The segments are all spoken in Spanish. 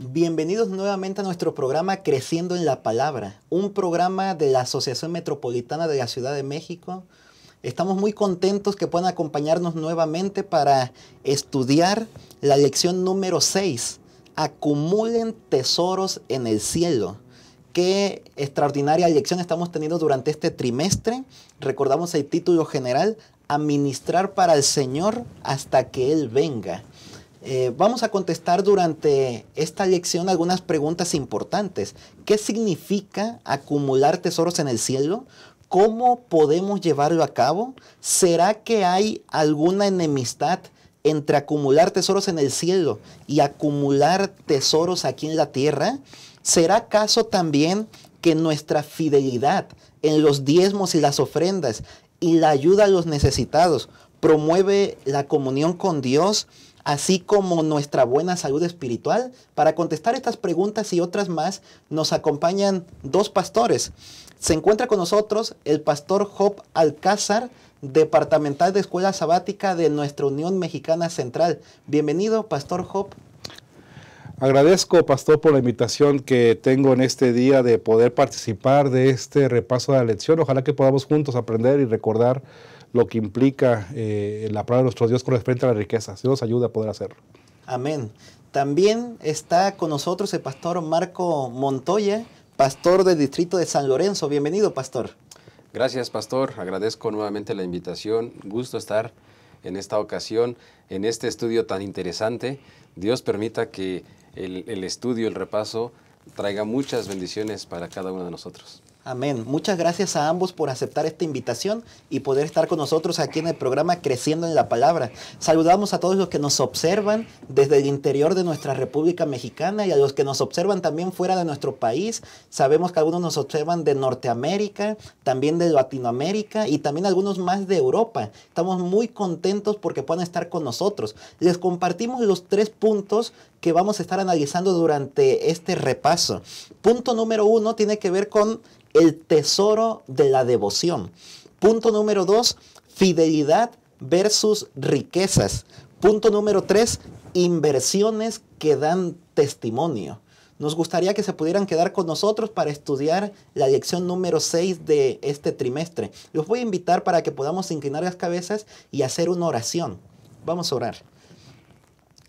Bienvenidos nuevamente a nuestro programa Creciendo en la Palabra, un programa de la Asociación Metropolitana de la Ciudad de México. Estamos muy contentos que puedan acompañarnos nuevamente para estudiar la lección número 6, Acumulen tesoros en el cielo. Qué extraordinaria lección estamos teniendo durante este trimestre. Recordamos el título general, Administrar para el Señor hasta que Él venga. Vamos a contestar durante esta lección algunas preguntas importantes. ¿Qué significa acumular tesoros en el cielo? ¿Cómo podemos llevarlo a cabo? ¿Será que hay alguna enemistad entre acumular tesoros en el cielo y acumular tesoros aquí en la tierra? ¿Será acaso también que nuestra fidelidad en los diezmos y las ofrendas y la ayuda a los necesitados promueve la comunión con Dios, así como nuestra buena salud espiritual? Para contestar estas preguntas y otras más, nos acompañan dos pastores. Se encuentra con nosotros el pastor Job Alcázar, departamental de Escuela Sabática de nuestra Unión Mexicana Central. Bienvenido, pastor Job. Agradezco, pastor, por la invitación que tengo en este día de poder participar de este repaso de la lección. Ojalá que podamos juntos aprender y recordar lo que implica la palabra de nuestro Dios con respecto a la riqueza. Dios nos ayuda a poder hacerlo. Amén. También está con nosotros el pastor Marco Montoya, pastor del distrito de San Lorenzo. Bienvenido, pastor. Gracias, pastor. Agradezco nuevamente la invitación. Gusto estar en esta ocasión, en este estudio tan interesante. Dios permita que el estudio, el repaso, traiga muchas bendiciones para cada uno de nosotros. Amén. Muchas gracias a ambos por aceptar esta invitación y poder estar con nosotros aquí en el programa Creciendo en la Palabra. Saludamos a todos los que nos observan desde el interior de nuestra República Mexicana y a los que nos observan también fuera de nuestro país. Sabemos que algunos nos observan de Norteamérica, también de Latinoamérica y también algunos más de Europa. Estamos muy contentos porque puedan estar con nosotros. Les compartimos los 3 puntos que vamos a estar analizando durante este repaso. Punto número 1 tiene que ver con el tesoro de la devoción. Punto número 2, fidelidad versus riquezas. Punto número 3, inversiones que dan testimonio. Nos gustaría que se pudieran quedar con nosotros para estudiar la lección número 6 de este trimestre. Los voy a invitar para que podamos inclinar las cabezas y hacer una oración. Vamos a orar.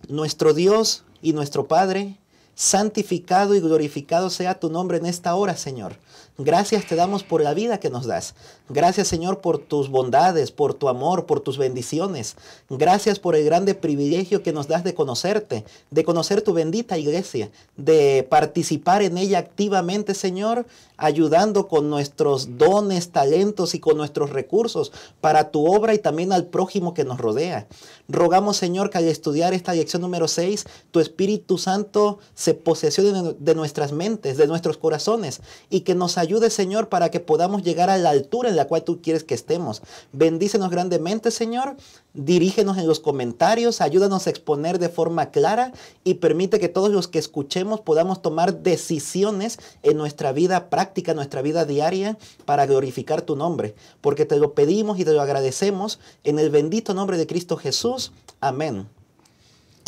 Nuestro Dios y nuestro Padre, santificado y glorificado sea tu nombre en esta hora, Señor. Gracias te damos por la vida que nos das. Gracias, Señor, por tus bondades, por tu amor, por tus bendiciones. Gracias por el grande privilegio que nos das de conocerte, de conocer tu bendita iglesia, de participar en ella activamente, Señor, ayudando con nuestros dones, talentos y con nuestros recursos para tu obra y también al prójimo que nos rodea. Rogamos, Señor, que al estudiar esta lección número 6, tu Espíritu Santo se posesione de nuestras mentes, de nuestros corazones, y que nos ayude, Señor, para que podamos llegar a la altura en la cual tú quieres que estemos. Bendícenos grandemente, Señor. Dirígenos en los comentarios, ayúdanos a exponer de forma clara y permite que todos los que escuchemos podamos tomar decisiones en nuestra vida práctica, en nuestra vida diaria, para glorificar tu nombre. Porque te lo pedimos y te lo agradecemos en el bendito nombre de Cristo Jesús. Amén.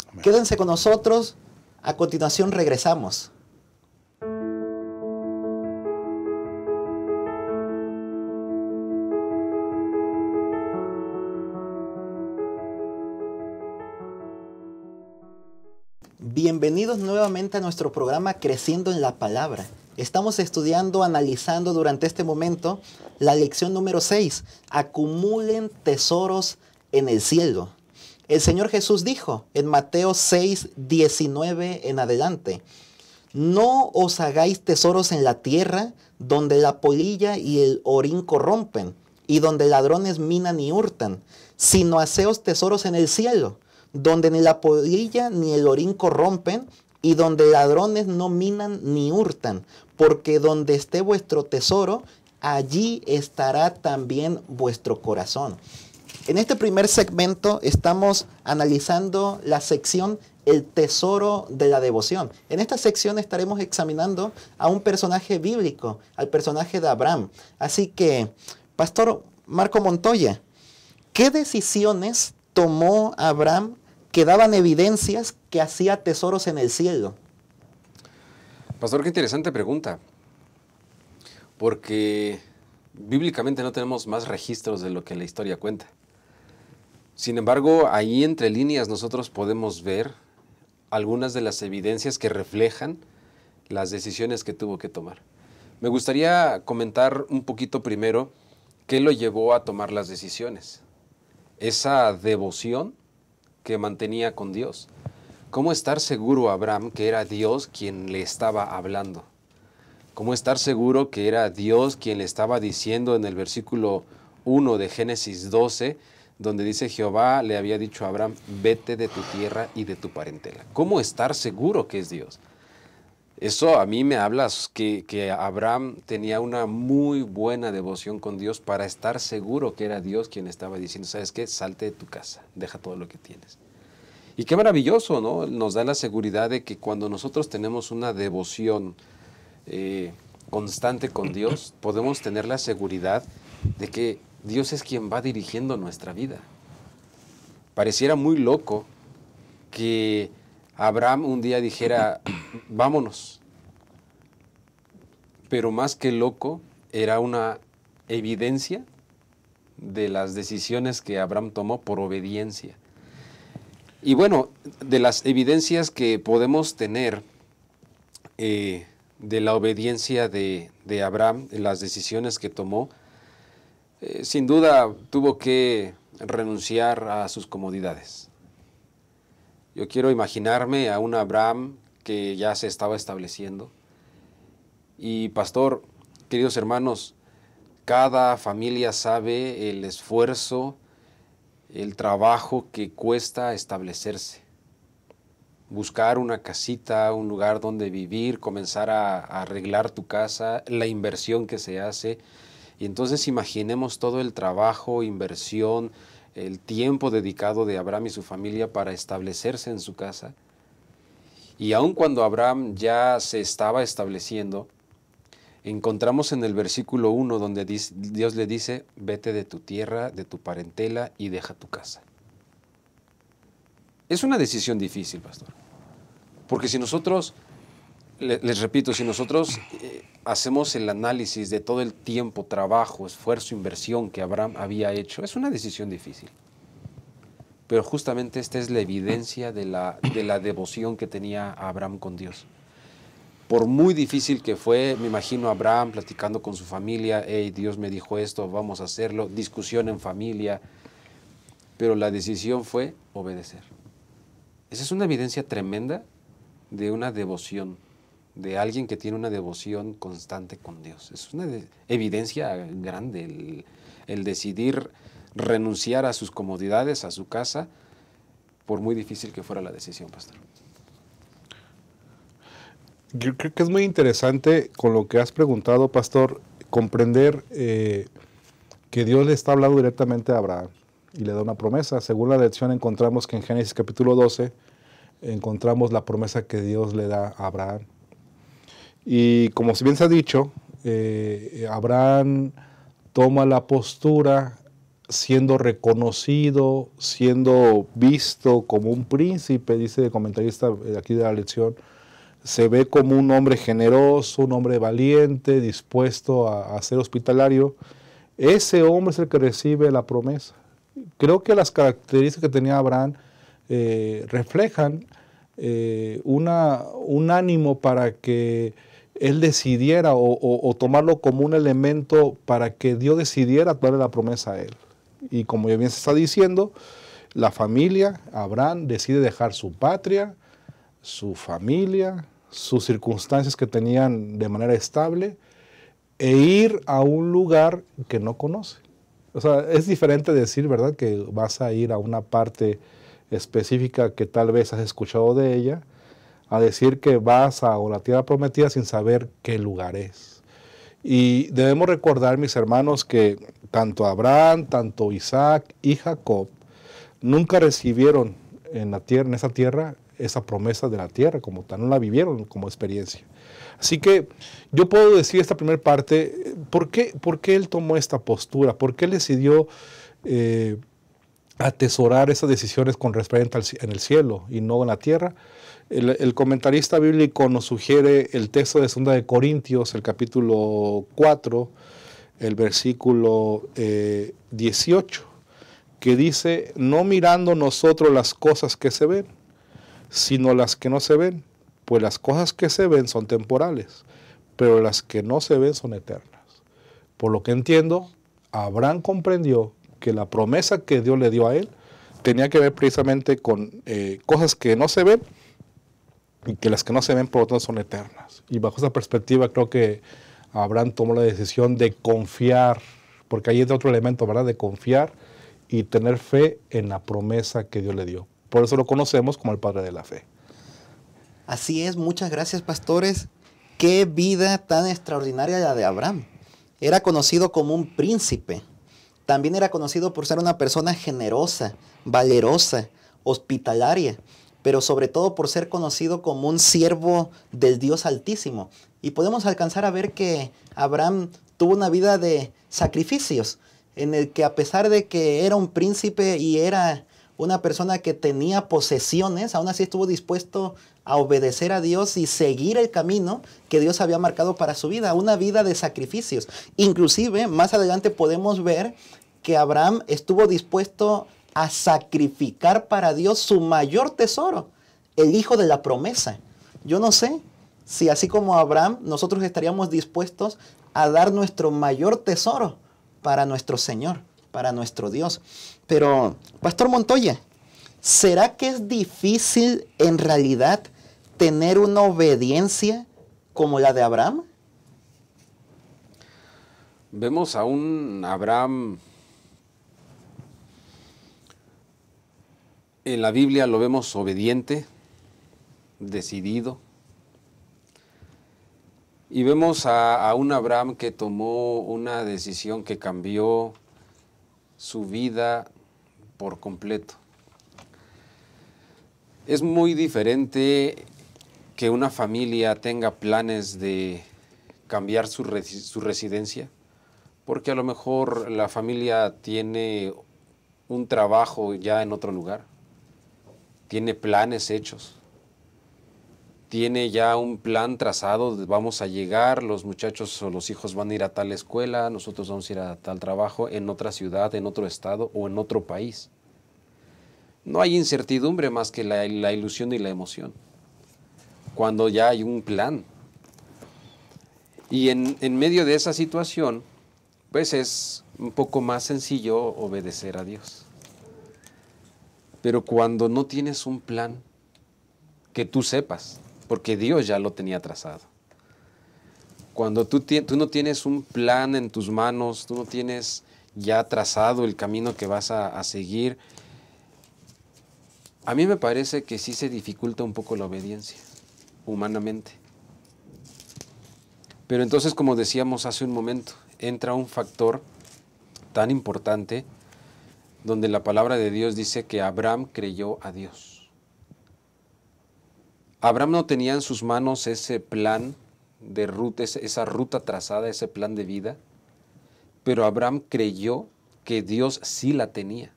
Amén. Quédense con nosotros. A continuación regresamos. Bienvenidos nuevamente a nuestro programa Creciendo en la Palabra. Estamos estudiando, analizando durante este momento la lección número 6, Acumulen tesoros en el cielo. El Señor Jesús dijo en Mateo 6, 19 en adelante, no os hagáis tesoros en la tierra, donde la polilla y el orín corrompen, y donde ladrones minan y hurtan, sino haceos tesoros en el cielo, donde ni la polilla ni el orín corrompen, y donde ladrones no minan ni hurtan, porque donde esté vuestro tesoro, allí estará también vuestro corazón. En este primer segmento estamos analizando la sección El tesoro de la devoción. En esta sección estaremos examinando a un personaje bíblico, al personaje de Abraham. Así que, Pastor Marco Montoya, ¿qué decisiones tomó Abraham que daban evidencias que hacía tesoros en el cielo? Pastor, qué interesante pregunta, porque bíblicamente no tenemos más registros de lo que la historia cuenta. Sin embargo, ahí entre líneas nosotros podemos ver algunas de las evidencias que reflejan las decisiones que tuvo que tomar. Me gustaría comentar un poquito primero qué lo llevó a tomar las decisiones. Esa devoción que mantenía con Dios. ¿Cómo estar seguro Abraham que era Dios quien le estaba hablando? ¿Cómo estar seguro que era Dios quien le estaba diciendo en el versículo 1 de Génesis 12, donde dice Jehová le había dicho a Abraham, vete de tu tierra y de tu parentela? ¿Cómo estar seguro que es Dios? Eso a mí me habla que Abraham tenía una muy buena devoción con Dios para estar seguro que era Dios quien estaba diciendo, ¿sabes qué? Salte de tu casa, deja todo lo que tienes. Y qué maravilloso, ¿no? Nos da la seguridad de que cuando nosotros tenemos una devoción constante con Dios, podemos tener la seguridad de que Dios es quien va dirigiendo nuestra vida. Pareciera muy loco que Abraham un día dijera, vámonos. Pero más que loco, era una evidencia de las decisiones que Abraham tomó por obediencia. Y bueno, de las evidencias que podemos tener de la obediencia de Abraham, de las decisiones que tomó, sin duda tuvo que renunciar a sus comodidades. Yo quiero imaginarme a un Abraham que ya se estaba estableciendo. Y pastor, queridos hermanos, cada familia sabe el esfuerzo, el trabajo que cuesta establecerse. Buscar una casita, un lugar donde vivir, comenzar a arreglar tu casa, la inversión que se hace. Y entonces imaginemos todo el trabajo, inversión, el tiempo dedicado de Abraham y su familia para establecerse en su casa. Y aun cuando Abraham ya se estaba estableciendo, encontramos en el versículo 1 donde Dios le dice, vete de tu tierra, de tu parentela y deja tu casa. Es una decisión difícil, pastor. Porque si nosotros, les repito, si nosotros hacemos el análisis de todo el tiempo, trabajo, esfuerzo, inversión que Abraham había hecho, es una decisión difícil. Pero justamente esta es la evidencia de la devoción que tenía Abraham con Dios. Por muy difícil que fue, me imagino a Abraham platicando con su familia, hey, Dios me dijo esto, vamos a hacerlo, discusión en familia, pero la decisión fue obedecer. Esa es una evidencia tremenda de una devoción, de alguien que tiene una devoción constante con Dios. Es una evidencia grande el decidir renunciar a sus comodidades, a su casa, por muy difícil que fuera la decisión, pastor. Yo creo que es muy interesante con lo que has preguntado, pastor, comprender que Dios le está hablando directamente a Abraham y le da una promesa. Según la lección encontramos que en Génesis capítulo 12 encontramos la promesa que Dios le da a Abraham. Y como bien se ha dicho, Abraham toma la postura siendo reconocido, siendo visto como un príncipe, dice el comentarista aquí de la lección. Se ve como un hombre generoso, un hombre valiente, dispuesto a ser hospitalario. Ese hombre es el que recibe la promesa. Creo que las características que tenía Abraham reflejan un ánimo para que él decidiera o tomarlo como un elemento para que Dios decidiera darle la promesa a él. Y como ya bien se está diciendo, la familia, Abraham decide dejar su patria, su familia, sus circunstancias que tenían de manera estable e ir a un lugar que no conoce. O sea, es diferente decir, ¿verdad?, que vas a ir a una parte específica que tal vez has escuchado de ella, a decir que vas a la tierra prometida sin saber qué lugar es. Y debemos recordar, mis hermanos, que tanto Abraham, tanto Isaac y Jacob nunca recibieron en esa tierra esa promesa de la tierra como tal, no la vivieron como experiencia. Así que yo puedo decir esta primera parte, ¿por qué él tomó esta postura? ¿Por qué él decidió atesorar esas decisiones con respecto en el cielo y no en la tierra. El comentarista bíblico nos sugiere el texto de 2 de Corintios, el capítulo 4, el versículo 18, que dice: no mirando nosotros las cosas que se ven, sino las que no se ven, pues las cosas que se ven son temporales, pero las que no se ven son eternas. Por lo que entiendo, Abraham comprendió que la promesa que Dios le dio a él tenía que ver precisamente con cosas que no se ven, y que las que no se ven por lo tanto son eternas. Y bajo esa perspectiva creo que Abraham tomó la decisión de confiar, porque ahí es otro elemento, ¿verdad?, de confiar y tener fe en la promesa que Dios le dio. Por eso lo conocemos como el padre de la fe. Así es, muchas gracias, pastores. Qué vida tan extraordinaria la de Abraham. Era conocido como un príncipe. También era conocido por ser una persona generosa, valerosa, hospitalaria, pero sobre todo por ser conocido como un siervo del Dios Altísimo. Y podemos alcanzar a ver que Abraham tuvo una vida de sacrificios, en el que a pesar de que era un príncipe y era una persona que tenía posesiones, aún así estuvo dispuesto a obedecer a Dios y seguir el camino que Dios había marcado para su vida, una vida de sacrificios. Inclusive, más adelante podemos ver que Abraham estuvo dispuesto a sacrificar para Dios su mayor tesoro, el hijo de la promesa. Yo no sé si así como Abraham, nosotros estaríamos dispuestos a dar nuestro mayor tesoro para nuestro Señor, para nuestro Dios. Pero, Pastor Montoya, ¿será que es difícil en realidad tener una obediencia como la de Abraham? Vemos a un Abraham, en la Biblia lo vemos obediente, decidido. Y vemos a un Abraham que tomó una decisión que cambió su vida por completo. Es muy diferente que una familia tenga planes de cambiar su residencia, porque a lo mejor la familia tiene un trabajo ya en otro lugar, tiene planes hechos, tiene ya un plan trazado, vamos a llegar, los muchachos o los hijos van a ir a tal escuela, nosotros vamos a ir a tal trabajo en otra ciudad, en otro estado o en otro país. No hay incertidumbre más que la ilusión y la emoción, cuando ya hay un plan. Y en medio de esa situación, pues es un poco más sencillo obedecer a Dios. Pero cuando no tienes un plan que tú sepas, porque Dios ya lo tenía trazado. Cuando tú no tienes un plan en tus manos, tú no tienes ya trazado el camino que vas a seguir, a mí me parece que sí se dificulta un poco la obediencia, humanamente. Pero entonces, como decíamos hace un momento, entra un factor tan importante donde la palabra de Dios dice que Abraham creyó a Dios. Abraham no tenía en sus manos ese plan de ruta, esa ruta trazada, ese plan de vida, pero Abraham creyó que Dios sí la tenía.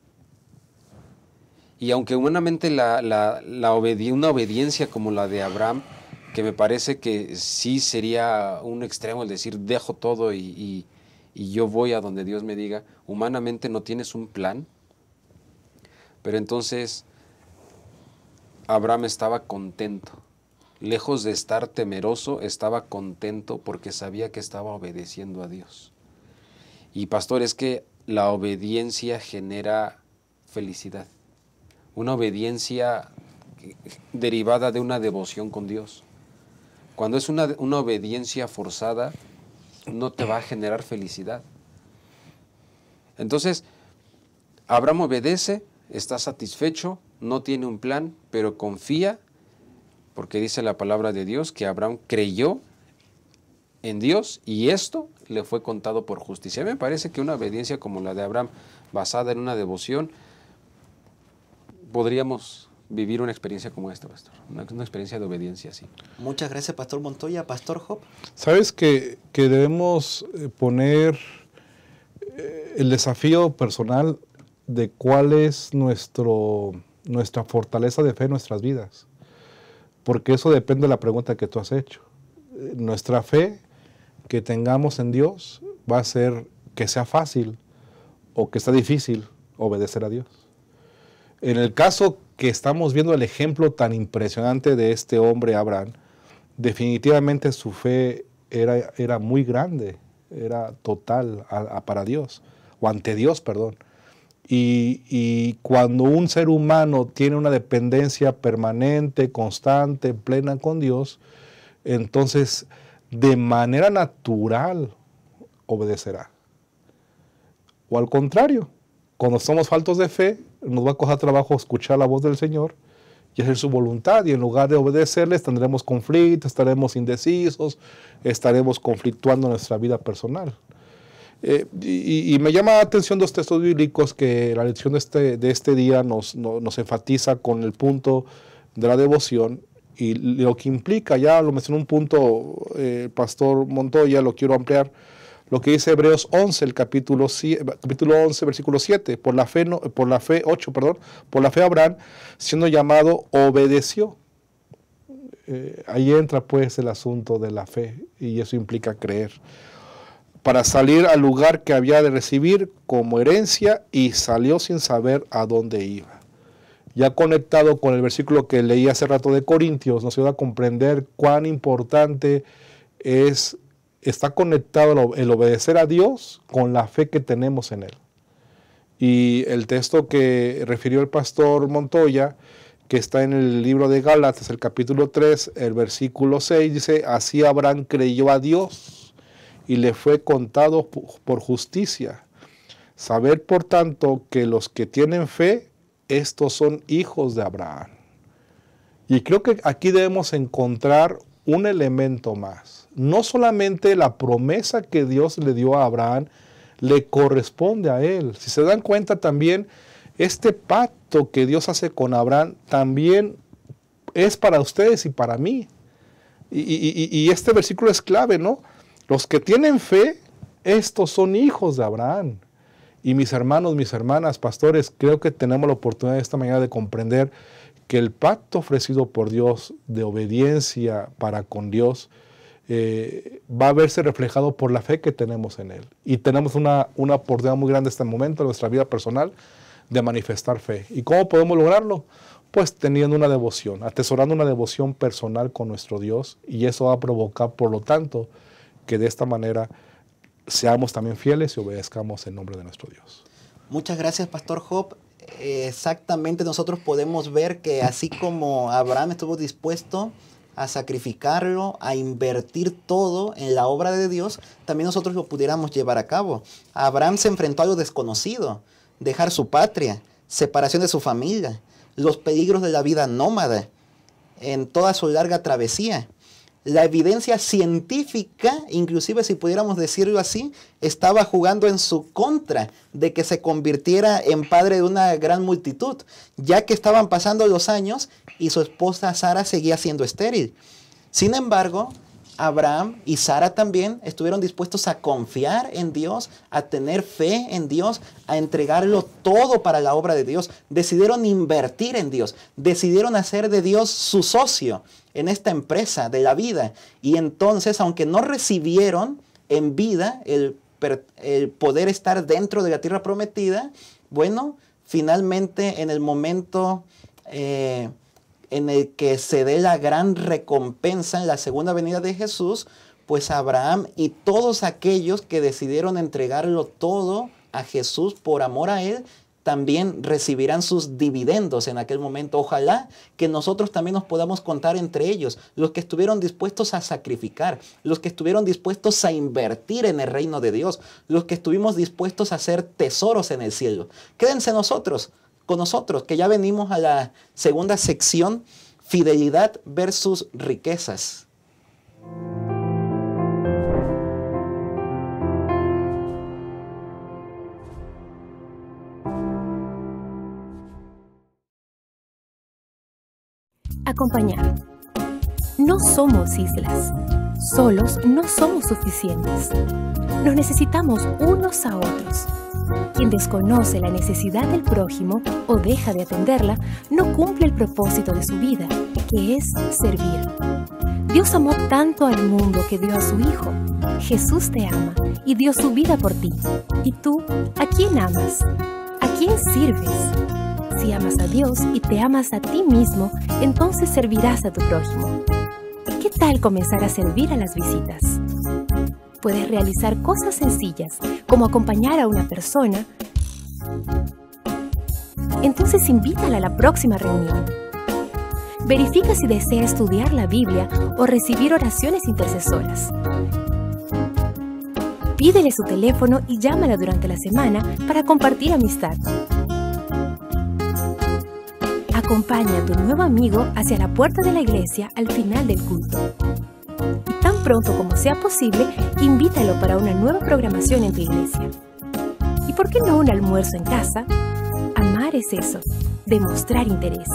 Y aunque humanamente una obediencia como la de Abraham, que me parece que sí sería un extremo el decir dejo todo y yo voy a donde Dios me diga, humanamente no tienes un plan, pero entonces Abraham estaba contento. Lejos de estar temeroso, estaba contento porque sabía que estaba obedeciendo a Dios. Y pastor, es que la obediencia genera felicidad. Una obediencia derivada de una devoción con Dios. Cuando es una obediencia forzada, no te va a generar felicidad. Entonces, Abraham obedece, está satisfecho, no tiene un plan, pero confía, porque dice la palabra de Dios que Abraham creyó en Dios y esto le fue contado por justicia. A mí me parece que una obediencia como la de Abraham, basada en una devoción, podríamos vivir una experiencia como esta, pastor. Una experiencia de obediencia así. Muchas gracias, Pastor Montoya. Pastor Job. Sabes que debemos poner el desafío personal de cuál es nuestra fortaleza de fe en nuestras vidas. Porque eso depende de la pregunta que tú has hecho. Nuestra fe que tengamos en Dios va a ser que sea fácil o que sea difícil obedecer a Dios. En el caso que estamos viendo el ejemplo tan impresionante de este hombre Abraham, definitivamente su fe era muy grande, era total para Dios, o ante Dios, perdón. Y cuando un ser humano tiene una dependencia permanente, constante, plena con Dios, entonces de manera natural obedecerá. O al contrario, cuando somos faltos de fe, nos va a costar trabajo escuchar la voz del Señor y hacer su voluntad, y en lugar de obedecerles tendremos conflictos, estaremos indecisos, estaremos conflictuando en nuestra vida personal. Y me llama la atención dos textos bíblicos que la lección de este día nos enfatiza con el punto de la devoción y lo que implica. Ya lo mencionó un punto Pastor Montoya, lo quiero ampliar. Lo que dice Hebreos 11, el capítulo 11, versículo 7, por la fe Abraham, siendo llamado, obedeció. Ahí entra pues el asunto de la fe, y eso implica creer. Para salir al lugar que había de recibir como herencia, y salió sin saber a dónde iba. Ya conectado con el versículo que leí hace rato de Corintios, nos ayuda a comprender cuán importante está conectado el obedecer a Dios con la fe que tenemos en Él. Y el texto que refirió el pastor Montoya, que está en el libro de Gálatas, el capítulo 3, el versículo 6, dice: así Abraham creyó a Dios y le fue contado por justicia. Saber, por tanto, que los que tienen fe, estos son hijos de Abraham. Y creo que aquí debemos encontrar un elemento más. No solamente la promesa que Dios le dio a Abraham le corresponde a él. Si se dan cuenta también, este pacto que Dios hace con Abraham también es para ustedes y para mí. Y este versículo es clave, ¿no? Los que tienen fe, estos son hijos de Abraham. Y mis hermanos, mis hermanas, pastores, creo que tenemos la oportunidad esta mañana de comprender que el pacto ofrecido por Dios de obediencia para con Dios va a verse reflejado por la fe que tenemos en Él. Y tenemos una oportunidad muy grande en este momento en nuestra vida personal de manifestar fe. ¿Y cómo podemos lograrlo? Pues teniendo una devoción, atesorando una devoción personal con nuestro Dios, y eso va a provocar, por lo tanto, que de esta manera seamos también fieles y obedezcamos el nombre de nuestro Dios. Muchas gracias, Pastor Job. Exactamente, nosotros podemos ver que así como Abraham estuvo dispuesto a sacrificarlo, a invertir todo en la obra de Dios, también nosotros lo pudiéramos llevar a cabo. Abraham se enfrentó a lo desconocido, dejar su patria, separación de su familia, los peligros de la vida nómada en toda su larga travesía. La evidencia científica, inclusive si pudiéramos decirlo así, estaba jugando en su contra de que se convirtiera en padre de una gran multitud, ya que estaban pasando los años y su esposa Sara seguía siendo estéril. Sin embargo, Abraham y Sara también estuvieron dispuestos a confiar en Dios, a tener fe en Dios, a entregarlo todo para la obra de Dios. Decidieron invertir en Dios, decidieron hacer de Dios su socio en esta empresa de la vida. Y entonces, aunque no recibieron en vida el poder estar dentro de la tierra prometida, bueno, finalmente en el momento en el que se dé la gran recompensa en la segunda venida de Jesús, pues Abraham y todos aquellos que decidieron entregarlo todo a Jesús por amor a Él, también recibirán sus dividendos en aquel momento. Ojalá que nosotros también nos podamos contar entre ellos, los que estuvieron dispuestos a sacrificar, los que estuvieron dispuestos a invertir en el reino de Dios, los que estuvimos dispuestos a hacer tesoros en el cielo. Quédense con nosotros, que ya venimos a la segunda sección, fidelidad versus riquezas. Acompañar. No somos islas, Solos no somos suficientes. Nos necesitamos unos a otros. Quien desconoce la necesidad del prójimo o deja de atenderla, no cumple el propósito de su vida, que es servir. Dios amó tanto al mundo que dio a su Hijo. Jesús te ama y dio su vida por ti. ¿Y tú, a quién amas? ¿A quién sirves? Si amas a Dios y te amas a ti mismo, entonces servirás a tu prójimo. ¿Qué tal comenzar a servir a las visitas? Puedes realizar cosas sencillas, como acompañar a una persona. Entonces invítala a la próxima reunión. Verifica si desea estudiar la Biblia o recibir oraciones intercesoras. Pídele su teléfono y llámala durante la semana para compartir amistad. Acompaña a tu nuevo amigo hacia la puerta de la iglesia al final del culto. Y tan pronto como sea posible, invítalo para una nueva programación en tu iglesia. ¿Y por qué no un almuerzo en casa? Amar es eso, demostrar interés.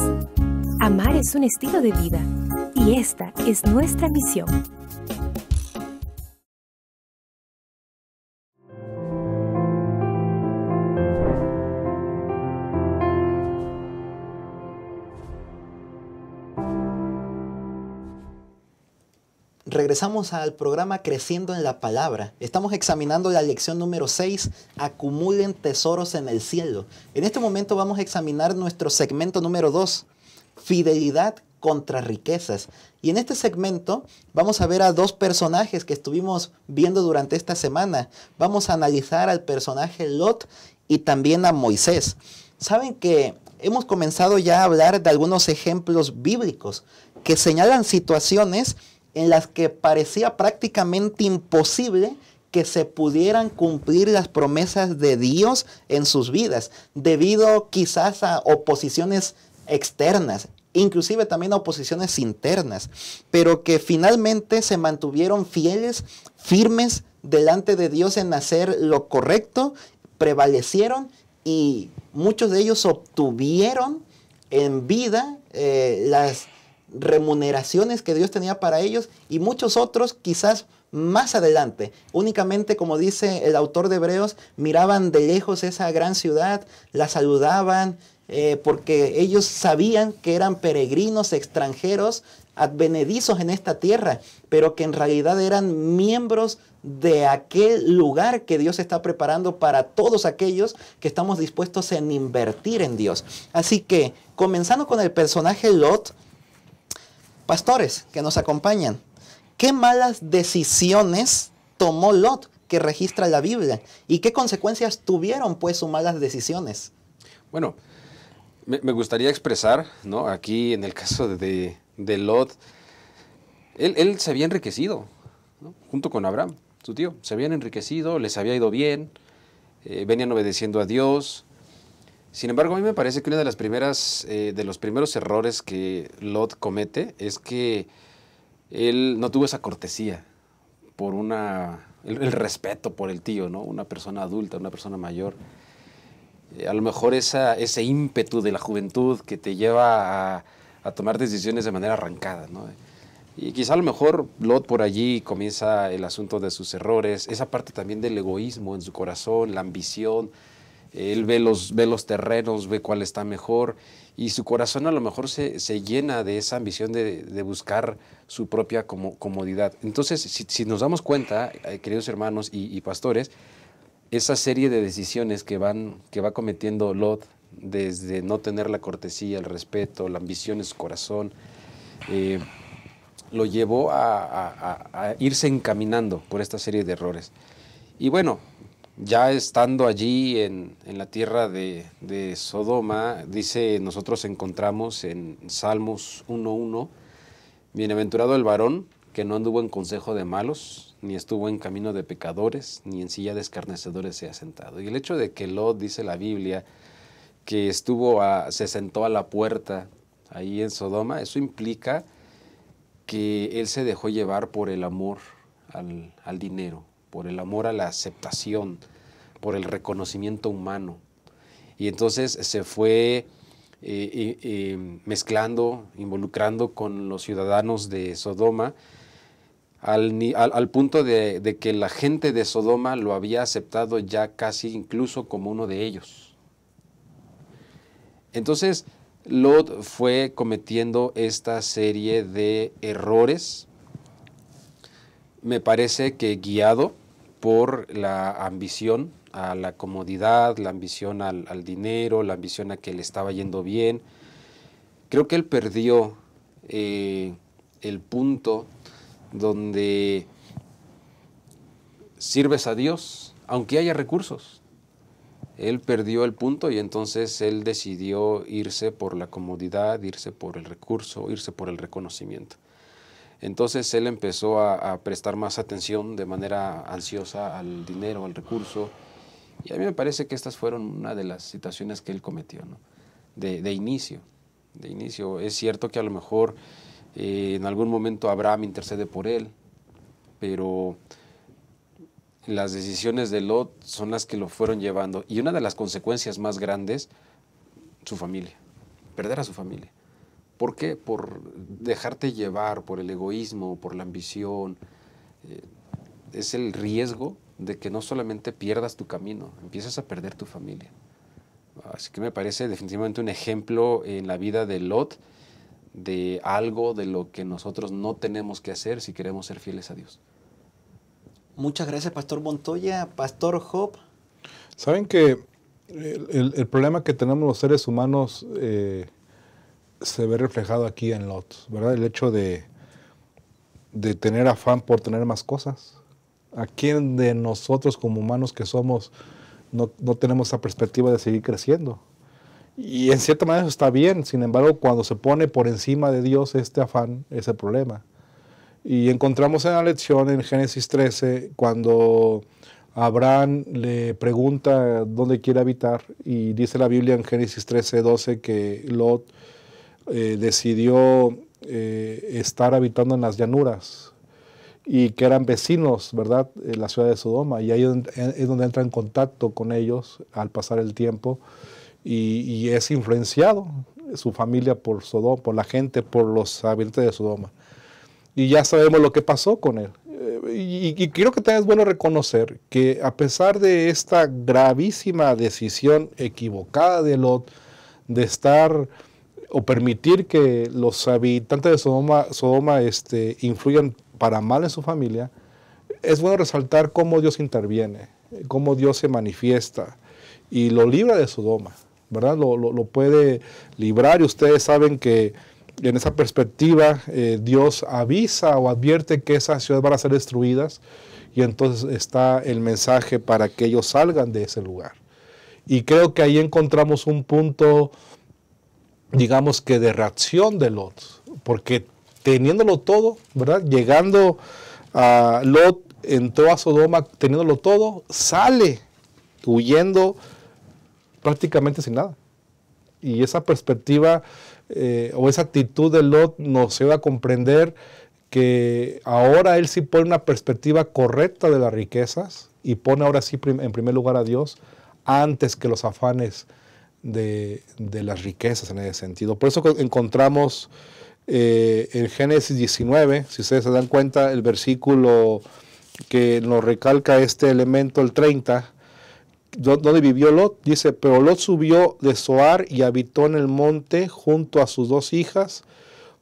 Amar es un estilo de vida, y esta es nuestra misión. Regresamos al programa Creciendo en la Palabra. Estamos examinando la lección número 6, Acumulen tesoros en el cielo. En este momento vamos a examinar nuestro segmento número 2, Fidelidad contra riquezas. Y en este segmento vamos a ver a dos personajes que estuvimos viendo durante esta semana. Vamos a analizar al personaje Lot y también a Moisés. Saben que hemos comenzado ya a hablar de algunos ejemplos bíblicos que señalan situaciones en las que parecía prácticamente imposible que se pudieran cumplir las promesas de Dios en sus vidas, debido quizás a oposiciones externas, inclusive también a oposiciones internas, pero que finalmente se mantuvieron fieles, firmes delante de Dios en hacer lo correcto, prevalecieron y muchos de ellos obtuvieron en vida las remuneraciones que Dios tenía para ellos, y muchos otros quizás más adelante, únicamente, como dice el autor de Hebreos, miraban de lejos esa gran ciudad, la saludaban, porque ellos sabían que eran peregrinos, extranjeros, advenedizos en esta tierra, pero que en realidad eran miembros de aquel lugar que Dios está preparando para todos aquellos que estamos dispuestos en invertir en Dios. Así que, comenzando con el personaje Lot, pastores que nos acompañan, ¿qué malas decisiones tomó Lot que registra la Biblia? ¿Y qué consecuencias tuvieron pues sus malas decisiones? Bueno, me gustaría expresar, ¿no? Aquí en el caso de Lot, él se había enriquecido, ¿no? Junto con Abraham, su tío. Se habían enriquecido, les había ido bien, venían obedeciendo a Dios. Sin embargo, a mí me parece que uno de los primeros errores que Lot comete es que él no tuvo esa cortesía por el respeto por el tío, ¿no? Una persona adulta, una persona mayor. A lo mejor ese ímpetu de la juventud que te lleva a tomar decisiones de manera arrancada, ¿no? Y quizá a lo mejor Lot por allí comienza el asunto de sus errores, esa parte también del egoísmo en su corazón, la ambición. Él ve los terrenos, ve cuál está mejor, y su corazón a lo mejor se llena de esa ambición de buscar su propia comodidad. Entonces, si nos damos cuenta, queridos hermanos y pastores, esa serie de decisiones que va cometiendo Lot, desde no tener la cortesía, el respeto, la ambición en su corazón, lo llevó a irse encaminando por esta serie de errores. Y bueno, ya estando allí en la tierra de Sodoma, dice, nosotros encontramos en Salmos 1:1, bienaventurado el varón que no anduvo en consejo de malos, ni estuvo en camino de pecadores, ni en silla de escarnecedores se ha sentado. Y el hecho de que Lot, dice la Biblia, que se sentó a la puerta ahí en Sodoma, eso implica que él se dejó llevar por el amor al dinero, por el amor a la aceptación, por el reconocimiento humano. Y entonces se fue mezclando, involucrando con los ciudadanos de Sodoma, al punto de que la gente de Sodoma lo había aceptado ya casi incluso como uno de ellos. Entonces, Lot fue cometiendo esta serie de errores, me parece que guiado por la ambición a la comodidad, la ambición al dinero, la ambición a que le estaba yendo bien. Creo que él perdió el punto donde sirves a Dios, aunque haya recursos. Él perdió el punto y entonces él decidió irse por la comodidad, irse por el recurso, irse por el reconocimiento. Entonces él empezó a prestar más atención de manera ansiosa al dinero, al recurso. Y a mí me parece que estas fueron una de las situaciones que él cometió, ¿no? De inicio. Es cierto que a lo mejor en algún momento Abraham intercede por él, pero las decisiones de Lot son las que lo fueron llevando. Y una de las consecuencias más grandes, su familia, perder a su familia. ¿Por qué? Por dejarte llevar por el egoísmo, por la ambición. Es el riesgo de que no solamente pierdas tu camino, empiezas a perder tu familia. Así que me parece definitivamente un ejemplo en la vida de Lot de algo de lo que nosotros no tenemos que hacer si queremos ser fieles a Dios. Muchas gracias, Pastor Montoya. Pastor Job. Saben que el problema que tenemos los seres humanos se ve reflejado aquí en Lot, ¿verdad? El hecho de tener afán por tener más cosas. ¿A quién de nosotros como humanos que somos no tenemos esa perspectiva de seguir creciendo? Y en cierta manera eso está bien, sin embargo, cuando se pone por encima de Dios este afán, es el problema. Y encontramos en la lección en Génesis 13, cuando Abraham le pregunta dónde quiere habitar, y dice la Biblia en Génesis 13:12 que Lot decidió estar habitando en las llanuras y que eran vecinos, ¿verdad?, en la ciudad de Sodoma, y ahí es donde entra en contacto con ellos al pasar el tiempo y es influenciado su familia por Sodoma, por la gente, por los habitantes de Sodoma. Y ya sabemos lo que pasó con él. Y creo que también es bueno reconocer que a pesar de esta gravísima decisión equivocada de Lot de estar o permitir que los habitantes de Sodoma influyan para mal en su familia, es bueno resaltar cómo Dios interviene, cómo Dios se manifiesta y lo libra de Sodoma, ¿verdad? Lo puede librar, y ustedes saben que en esa perspectiva Dios avisa o advierte que esas ciudades van a ser destruidas, y entonces está el mensaje para que ellos salgan de ese lugar. Y creo que ahí encontramos un punto, digamos que de reacción de Lot, porque teniéndolo todo, ¿verdad? Llegando a Lot, entró a Sodoma teniéndolo todo, sale huyendo prácticamente sin nada. Y esa perspectiva o esa actitud de Lot nos lleva a comprender que ahora él sí pone una perspectiva correcta de las riquezas y pone ahora sí en primer lugar a Dios antes que los afanes de las riquezas en ese sentido. Por eso encontramos en Génesis 19, si ustedes se dan cuenta, el versículo que nos recalca este elemento, el 30, donde vivió Lot, dice: pero Lot subió de Zoar y habitó en el monte junto a sus 2 hijas,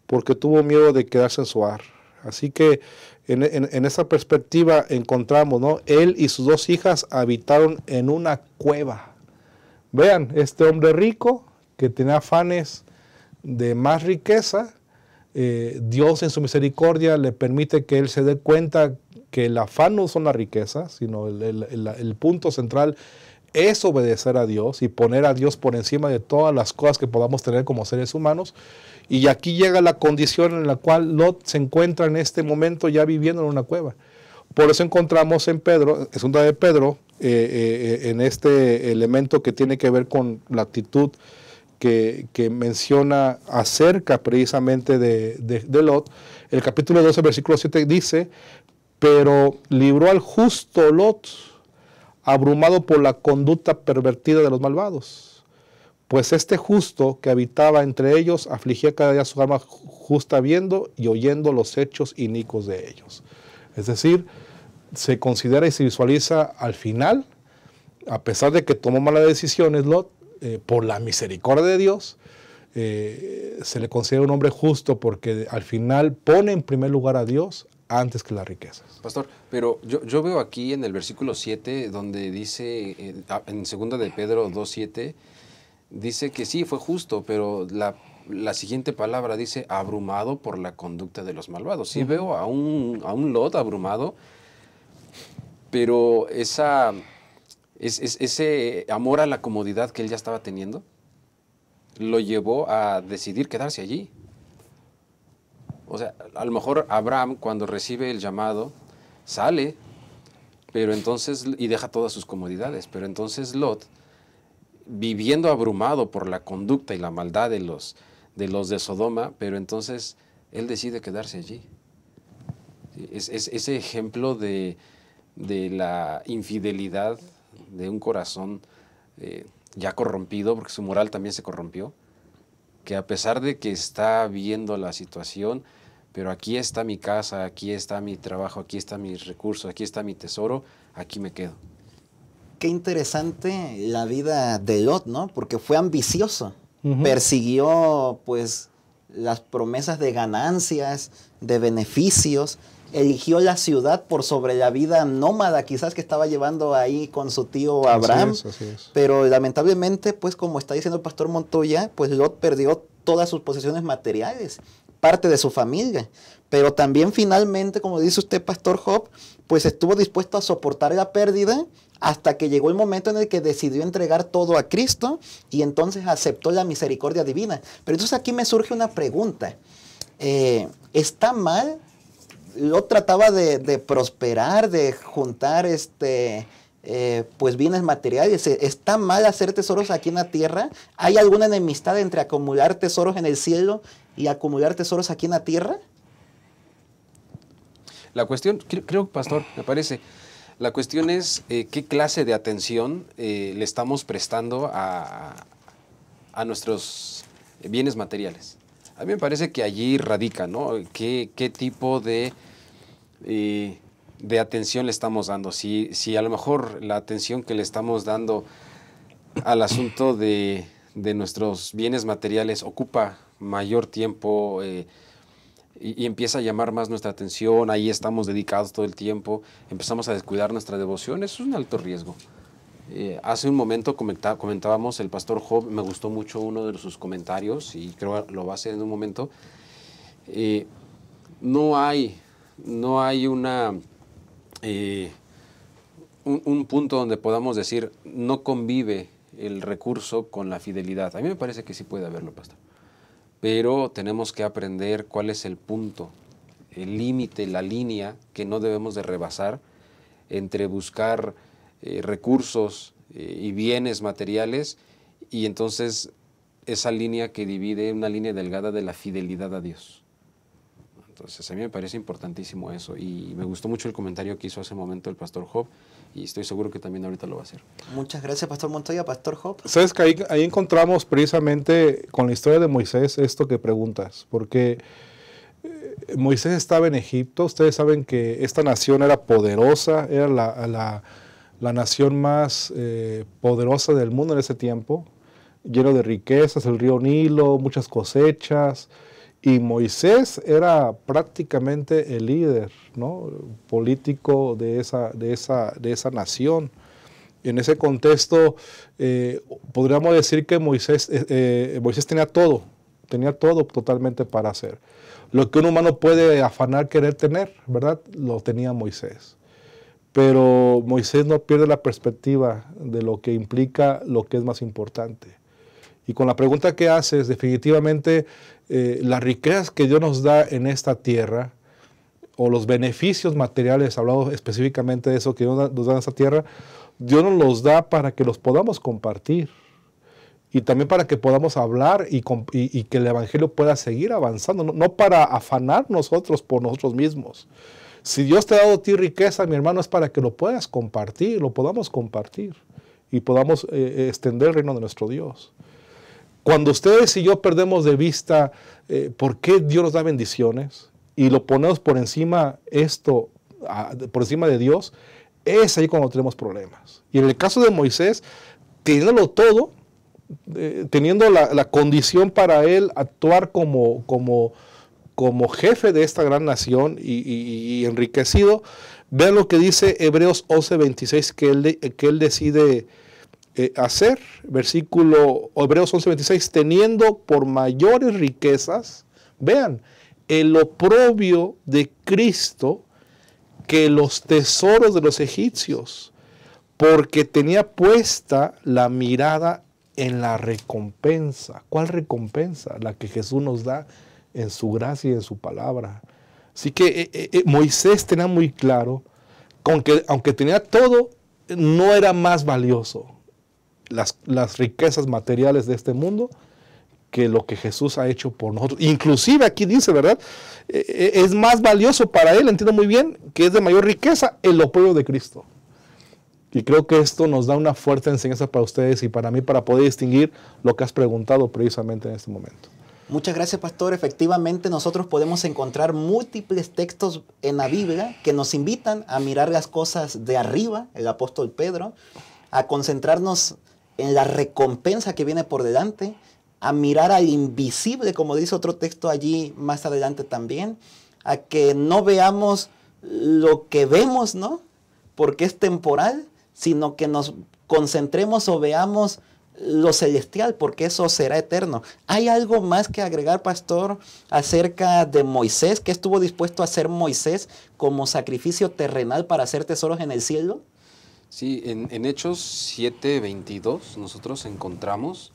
porque tuvo miedo de quedarse en Zoar. Así que en esa perspectiva encontramos, ¿no? Él y sus 2 hijas habitaron en una cueva. Vean, este hombre rico que tenía afanes de más riqueza, Dios en su misericordia le permite que él se dé cuenta que el afán no son las riquezas, sino el punto central es obedecer a Dios y poner a Dios por encima de todas las cosas que podamos tener como seres humanos. Y aquí llega la condición en la cual Lot se encuentra en este momento ya viviendo en una cueva. Por eso encontramos en Pedro, en segunda de Pedro, en este elemento que tiene que ver con la actitud que menciona acerca precisamente de Lot. El capítulo 12, versículo 7 dice: pero libró al justo Lot, abrumado por la conducta pervertida de los malvados. Pues este justo que habitaba entre ellos afligía cada día su alma justa viendo y oyendo los hechos inicuos de ellos. Es decir, se considera y se visualiza al final, a pesar de que tomó malas decisiones Lot, por la misericordia de Dios, se le considera un hombre justo porque al final pone en primer lugar a Dios antes que las riquezas. Pastor, pero yo veo aquí en el versículo 7, donde dice, en 2 de Pedro 2:7, dice que sí, fue justo, pero la siguiente palabra dice, abrumado por la conducta de los malvados. Sí veo a un Lot abrumado, pero ese amor a la comodidad que él ya estaba teniendo, lo llevó a decidir quedarse allí. O sea, a lo mejor Abraham, cuando recibe el llamado, sale, pero entonces, y deja todas sus comodidades, pero entonces Lot, viviendo abrumado por la conducta y la maldad de los de Sodoma, pero entonces él decide quedarse allí. Es ese ejemplo de la infidelidad de un corazón ya corrompido, porque su moral también se corrompió, que a pesar de que está viendo la situación, pero aquí está mi casa, aquí está mi trabajo, aquí están mis recursos, aquí está mi tesoro, aquí me quedo. Qué interesante la vida de Lot, ¿no? Porque fue ambicioso, persiguió pues las promesas de ganancias, de beneficios, eligió la ciudad por sobre la vida nómada quizás que estaba llevando ahí con su tío Abraham. Así es. Pero lamentablemente, pues como está diciendo el pastor Montoya, pues Lot perdió todas sus posesiones materiales, parte de su familia. Pero también finalmente, como dice usted, pastor Job, pues estuvo dispuesto a soportar la pérdida hasta que llegó el momento en el que decidió entregar todo a Cristo y entonces aceptó la misericordia divina. Pero entonces aquí me surge una pregunta. ¿Está mal? Lot trataba de prosperar, de juntar pues bienes materiales. ¿Está mal hacer tesoros aquí en la tierra? ¿Hay alguna enemistad entre acumular tesoros en el cielo y acumular tesoros aquí en la tierra? La cuestión, creo, pastor, me parece, la cuestión es qué clase de atención le estamos prestando a nuestros bienes materiales. A mí me parece que allí radica, ¿no? ¿Qué tipo de atención le estamos dando? Si a lo mejor la atención que le estamos dando al asunto de nuestros bienes materiales ocupa mayor tiempo y empieza a llamar más nuestra atención, ahí estamos dedicados todo el tiempo, empezamos a descuidar nuestra devoción, eso es un alto riesgo. Hace un momento comentábamos, el pastor Job, me gustó mucho uno de sus comentarios y creo que lo va a hacer en un momento. No hay un punto donde podamos decir no convive el recurso con la fidelidad. A mí me parece que sí puede haberlo, pastor. Pero tenemos que aprender cuál es el punto, el límite, la línea que no debemos de rebasar entre buscar recursos y bienes materiales y entonces esa línea que divide, una línea delgada de la fidelidad a Dios. Entonces a mí me parece importantísimo eso y me gustó mucho el comentario que hizo hace un momento el pastor Job y estoy seguro que también ahorita lo va a hacer. Muchas gracias, pastor Montoya. Pastor Job. Sabes que ahí encontramos precisamente con la historia de Moisés esto que preguntas, porque Moisés estaba en Egipto, ustedes saben que esta nación era poderosa, era la nación más poderosa del mundo en ese tiempo, lleno de riquezas, el río Nilo, muchas cosechas, y Moisés era prácticamente el líder, ¿no?, político de esa nación. En ese contexto, podríamos decir que Moisés tenía todo totalmente para hacer. Lo que un humano puede afanar, querer tener, ¿verdad?, lo tenía Moisés. Pero Moisés no pierde la perspectiva de lo que implica lo que es más importante. Y con la pregunta que haces, definitivamente las riquezas que Dios nos da en esta tierra, o los beneficios materiales, hablando específicamente de eso que Dios nos da en esta tierra, Dios nos los da para que los podamos compartir. Y también para que podamos hablar y que el Evangelio pueda seguir avanzando, no para afanar nosotros por nosotros mismos. Si Dios te ha dado a ti riqueza, mi hermano, es para que lo puedas compartir, lo podamos compartir y podamos extender el reino de nuestro Dios. Cuando ustedes y yo perdemos de vista por qué Dios nos da bendiciones y lo ponemos por encima esto por encima de Dios, es ahí cuando tenemos problemas. Y en el caso de Moisés, teniéndolo todo, teniendo la condición para él actuar como jefe de esta gran nación y enriquecido, vean lo que dice Hebreos 11:26 que él decide hacer. Hebreos 11:26, teniendo por mayores riquezas, vean, el oprobio de Cristo que los tesoros de los egipcios, porque tenía puesta la mirada en la recompensa. ¿Cuál recompensa? La que Jesús nos da en su gracia y en su palabra. Así que Moisés tenía muy claro que aunque tenía todo, no era más valioso las riquezas materiales de este mundo que lo que Jesús ha hecho por nosotros. Inclusive aquí dice, ¿verdad? Es más valioso para él, entiendo muy bien, que es de mayor riqueza el oprobio de Cristo. Y creo que esto nos da una fuerte enseñanza para ustedes y para mí, para poder distinguir lo que has preguntado precisamente en este momento. Muchas gracias, pastor. Efectivamente, nosotros podemos encontrar múltiples textos en la Biblia que nos invitan a mirar las cosas de arriba, el apóstol Pedro, a concentrarnos en la recompensa que viene por delante, a mirar al invisible, como dice otro texto allí más adelante también, a que no veamos lo que vemos, ¿no? Porque es temporal, sino que nos concentremos o veamos lo celestial, porque eso será eterno. ¿Hay algo más que agregar, pastor, acerca de Moisés? ¿Qué estuvo dispuesto a hacer Moisés como sacrificio terrenal para hacer tesoros en el cielo? Sí, en Hechos 7:22 nosotros encontramos